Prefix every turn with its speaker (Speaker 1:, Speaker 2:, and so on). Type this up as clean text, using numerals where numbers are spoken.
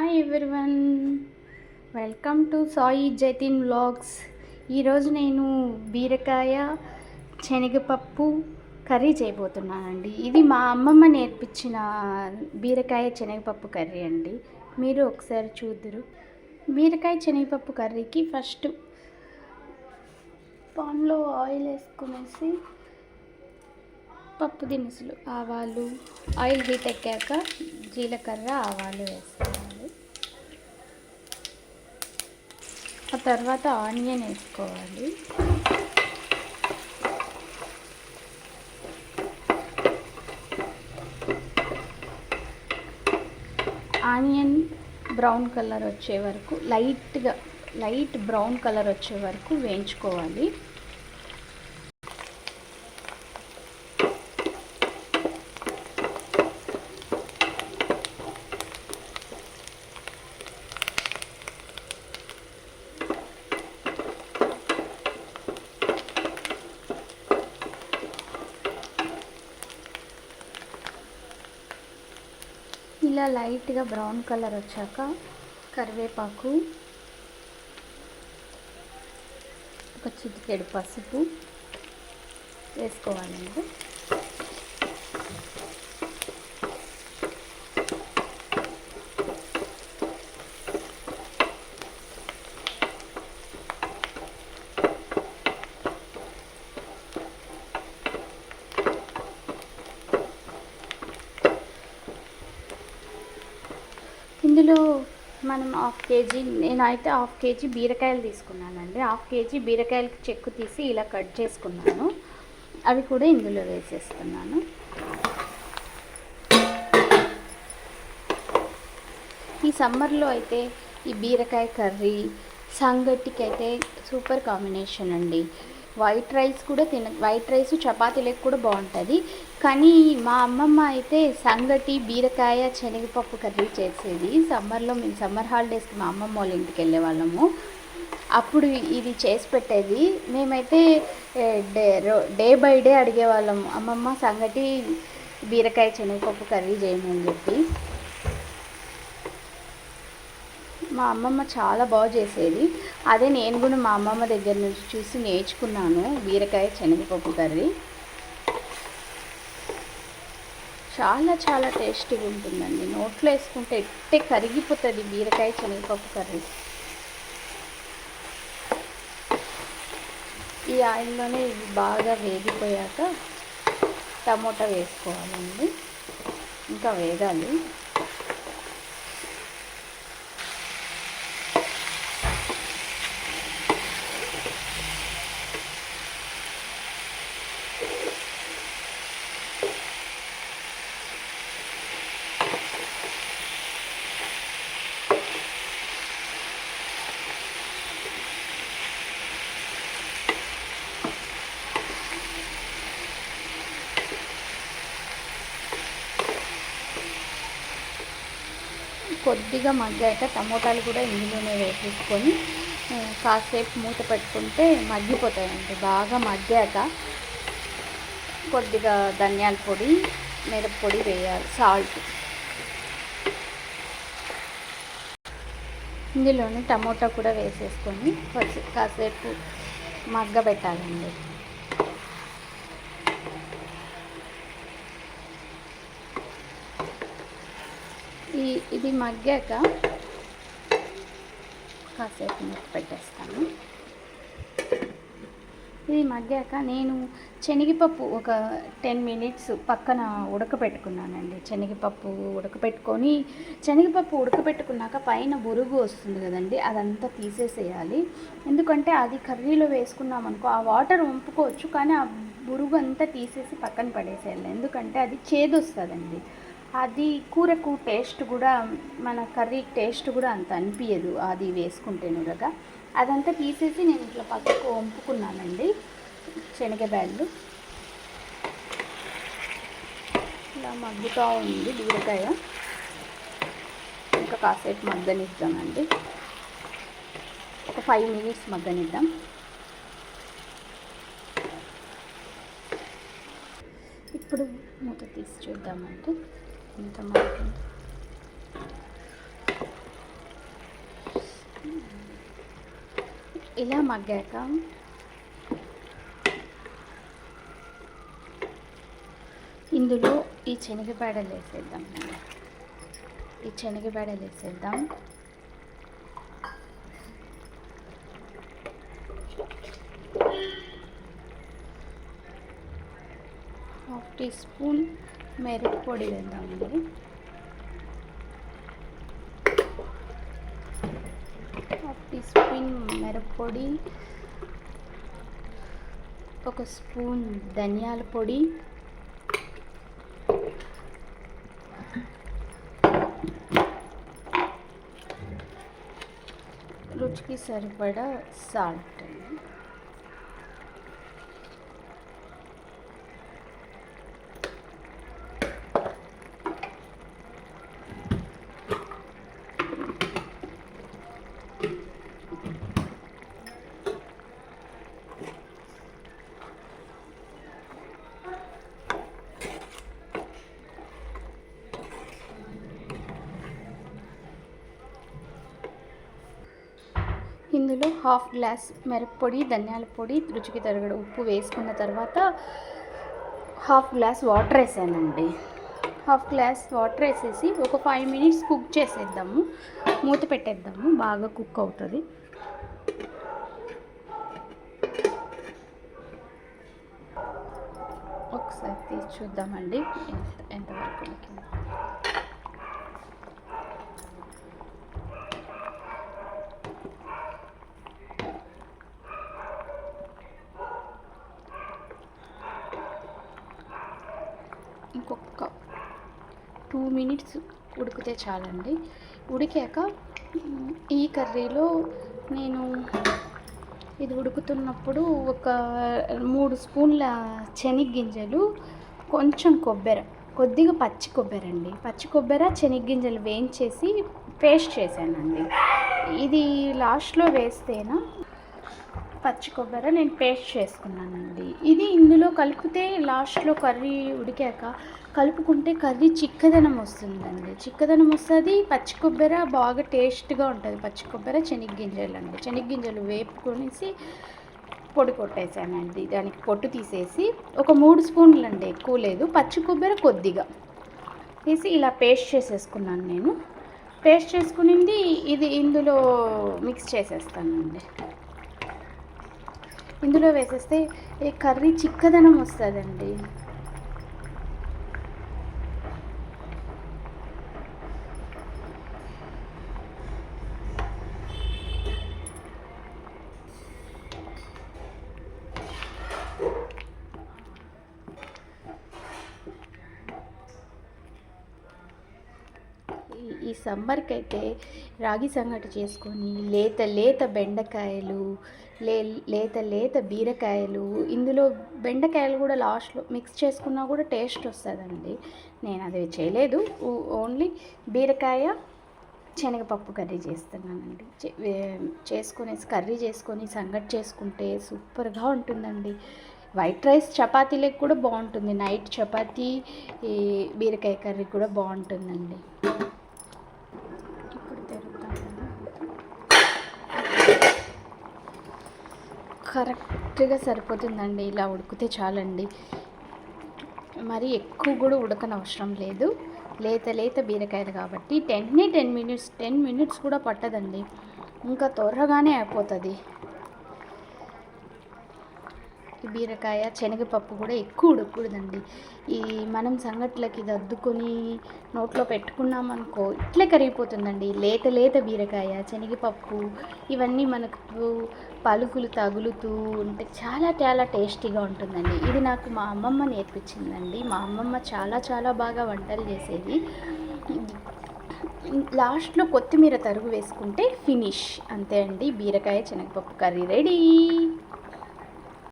Speaker 1: Hi everyone, welcome to Sai Jatin vlogs. ఈరోజు నేను బీరకాయ శనగపప్పు కర్రీ చేయబోతున్నానండి. ఇది మా అమ్మమ్మ నేర్పించిన బీరకాయ శనగపప్పు కర్రీ అండి. మీరు ఒకసారి చూద్దురు. బీరకాయ శనగపప్పు కర్రీకి ఫస్ట్ పాన్లో ఆయిల్ వేసుకునేసి పప్పు దినుసులు, ఆవాలు, ఆయిల్ హీట్ ఎక్కాక జీలకర్ర, ఆవాలు వేసుకోవాలి. ఆ తర్వాత ఆనియన్ వేసుకోవాలి. ఆనియన్ బ్రౌన్ కలర్ వచ్చే వరకు లైట్ బ్రౌన్ కలర్ వచ్చే వరకు వేయించుకోవాలి. ఇలా లైట్గా బ్రౌన్ కలర్ వచ్చాక కరివేపాకు, ఒక చిటికెడు పసుపు వేసుకోవాలండి. ఇందులో మనం నేనైతే హాఫ్ కేజీ బీరకాయలు తీసుకున్నానండి. హాఫ్ కేజీ బీరకాయలకి చెక్కు తీసి ఇలా కట్ చేసుకున్నాను. అవి కూడా ఇందులో వేసేస్తున్నాను. ఈ సమ్మర్లో అయితే ఈ బీరకాయ కర్రీ సంగటికి అయితే సూపర్ కాంబినేషన్ అండి. వైట్ రైస్ చపాతీలకు కూడా బాగుంటుంది. కానీ మా అమ్మమ్మ అయితే సంగటి బీరకాయ శనగపప్పు కర్రీ చేసేది. సమ్మర్లో మేము సమ్మర్ హాలిడేస్కి మా అమ్మమ్మ వాళ్ళ ఇంటికి వెళ్ళే వాళ్ళము. అప్పుడు ఇది చేసి పెట్టేది. మేమైతే డే బై డే అడిగేవాళ్ళము, అమ్మమ్మ సంగటి బీరకాయ శనగపప్పు కర్రీ చేయమని చెప్పి. మా అమ్మమ్మ చాలా బాగా చేసేది. అదే నేను కూడా మా అమ్మమ్మ దగ్గర నుంచి చూసి నేర్చుకున్నాను బీరకాయ శనగపప్పు కర్రీ. చాలా చాలా టేస్టీగా ఉంటుందండి. నోట్లో వేసుకుంటే ఎట్టే కరిగిపోతుంది బీరకాయ శనగపప్పు కర్రీ. ఈ ఆయిల్లోనే ఇవి బాగా వేగిపోయాక టమోటా వేసుకోవాలండి. ఇంకా వేగాలి. కొద్దిగా మగ్గాక టమోటాలు కూడా ఇందులోనే వేసేసుకొని కాసేపు మూత పెట్టుకుంటే మగ్గిపోతాయండి. బాగా మగ్గాక కొద్దిగా ధనియాల పొడి, మిరప్పొడి వేయాలి, సాల్ట్. ఇందులోనే టమోటా కూడా వేసేసుకొని కాసేపు మగ్గబెట్టాలండి. ఇది మగ్గాక కాసేపు మూత పెట్టేస్తాను. ఇది మగ్గాక నేను శనగపప్పు ఒక 10 మినిట్స్ పక్కన ఉడకపెట్టుకున్నానండి. శనగపప్పు ఉడకపెట్టుకున్నాక పైన బురుగు వస్తుంది కదండి, అదంతా తీసేసేయాలి. ఎందుకంటే అది కర్రీలో వేసుకున్నామనుకో ఆ వాటర్ వంపుకోవచ్చు, కానీ ఆ బురుగు అంతా తీసేసి పక్కన పడేసేయాలి. ఎందుకంటే అది చేదు వస్తుందండి. అది కూరకు టేస్ట్ కూడా, మన కర్రీ టేస్ట్ కూడా అంత అనిపించదు అది వేసుకుంటే నురగా. అదంతా తీసేసి నేను ఇట్లా పక్కకు వంపుకున్నానండి శనగబ్యాళ్ళు. ఇలా మగ్గుతూ ఉంది బీరకాయ. ఇంకా కాసేపు మగ్గనిద్దామండి. ఒక 5 మినిట్స్ మగ్గనిద్దాం. ఇప్పుడు మూత తీసి చూద్దామంటే ఇంత మగ్గింది. ఇలా మగ్గాక ఇందులో ఈ శనగబేడలు వేసేద్దాం. ఈ శనగబేడలు వేసేద్దాం. హాఫ్ టీ స్పూన్ మిరప్పొడి వేద్దామండి. హాఫ్ టీ స్పూన్ మిరప్పొడి, ఒక స్పూన్ ధనియాల పొడి, రుచికి సరిపడా సాల్ట్. ఇందులో హాఫ్ గ్లాస్ మిరప్పొడి, ధనియాల పొడి, రుచికి తగిన ఉప్పు వేసుకున్న తర్వాత హాఫ్ గ్లాస్ వాటర్ వేసానండి. హాఫ్ గ్లాస్ వాటర్ వేసేసి ఒక 5 minutes కుక్ చేసేద్దాము. మూత పెట్టేద్దాము, బాగా కుక్ అవుతుంది. ఒకసారి తీసి చూద్దామండి ఎంతవరకు ఉడికింది. ఇంకొక 2 minutes ఉడికితే చాలండి. ఉడికాక ఈ కర్రీలో నేను ఇది ఉడుకుతున్నప్పుడు ఒక 3 స్పూన్ల శనగగింజలు, కొంచెం కొద్దిగా పచ్చి కొబ్బరి అండి. పచ్చి కొబ్బరి శనగగింజలు వేయించేసి పేస్ట్ చేశానండి. ఇది లాస్ట్లో వేస్తేనా పచ్చి కొబ్బరి నేను పేస్ట్ చేసుకున్నానండి. ఇది ఇందులో కలిపితే లాస్ట్లో కర్రీ ఉడికాక కలుపుకుంటే కర్రీ చిక్కదనం వస్తుందండి. చిక్కదనం వస్తుంది. పచ్చి కొబ్బరి బాగా టేస్ట్గా ఉంటుంది. పచ్చి కొబ్బరి శనగగింజలు అండి. శనగగింజలు వేపుకొనేసి పొడి కొట్టేసానండి. దానికి పొట్టు తీసేసి ఒక 3 స్పూన్లు అండి, ఎక్కువ లేదు. పచ్చి కొబ్బరి కొద్దిగా వేసి ఇలా పేస్ట్ చేసేసుకున్నాను నేను. పేస్ట్ చేసుకునింది ఇది ఇందులో మిక్స్ చేసేస్తానండి. ఇందులో వేసేస్తే ఈ కర్రీ చిక్కదనం వస్తుందండి. ఈ సమ్మర్కి అయితే రాగి సంగటి చేసుకొని లేత బెండకాయలు, లేత బీరకాయలు, ఇందులో బెండకాయలు కూడా లాస్ట్లో మిక్స్ చేసుకున్నా కూడా టేస్ట్ వస్తుందండి. నేను అది చేయలేదు, ఓన్లీ బీరకాయ శనగపప్పు కర్రీ చేస్తున్నానండి. కర్రీ చేసుకొని సంగటి చేసుకుంటే సూపర్గా ఉంటుందండి. వైట్ రైస్ చపాతీలకు కూడా బాగుంటుంది. నైట్ చపాతీ ఈ బీరకాయ కర్రీ కూడా బాగుంటుందండి. కరెక్ట్గా సరిపోతుందండి. ఇలా ఉడికితే చాలండి. మరి ఎక్కువ కూడా ఉడకనవసరం లేదు. లేత బీరకాయలు కాబట్టి 10 minutes కూడా పట్టదండి. ఇంకా త్వరగానే అయిపోతుంది. ఈ బీరకాయ శనగపప్పు కూడా ఎక్కువ ఉడకూడదండి. ఈ మనం సంగట్లకి ఇది అద్దుకొని నోట్లో పెట్టుకున్నామనుకో ఇట్లే కరిగిపోతుందండి. లేత బీరకాయ శనగపప్పు ఇవన్నీ మనకు పలుకులు తగులుతూ ఉంటే చాలా టేస్టీగా ఉంటుందండి. ఇది నాకు మా అమ్మమ్మ నేర్పించిందండి. మా అమ్మమ్మ చాలా బాగా వంటలు చేసేది. లాస్ట్లో కొత్తిమీర తరుగు వేసుకుంటే ఫినిష్. అంతే అండి, బీరకాయ శనగపప్పు కర్రీ రెడీ.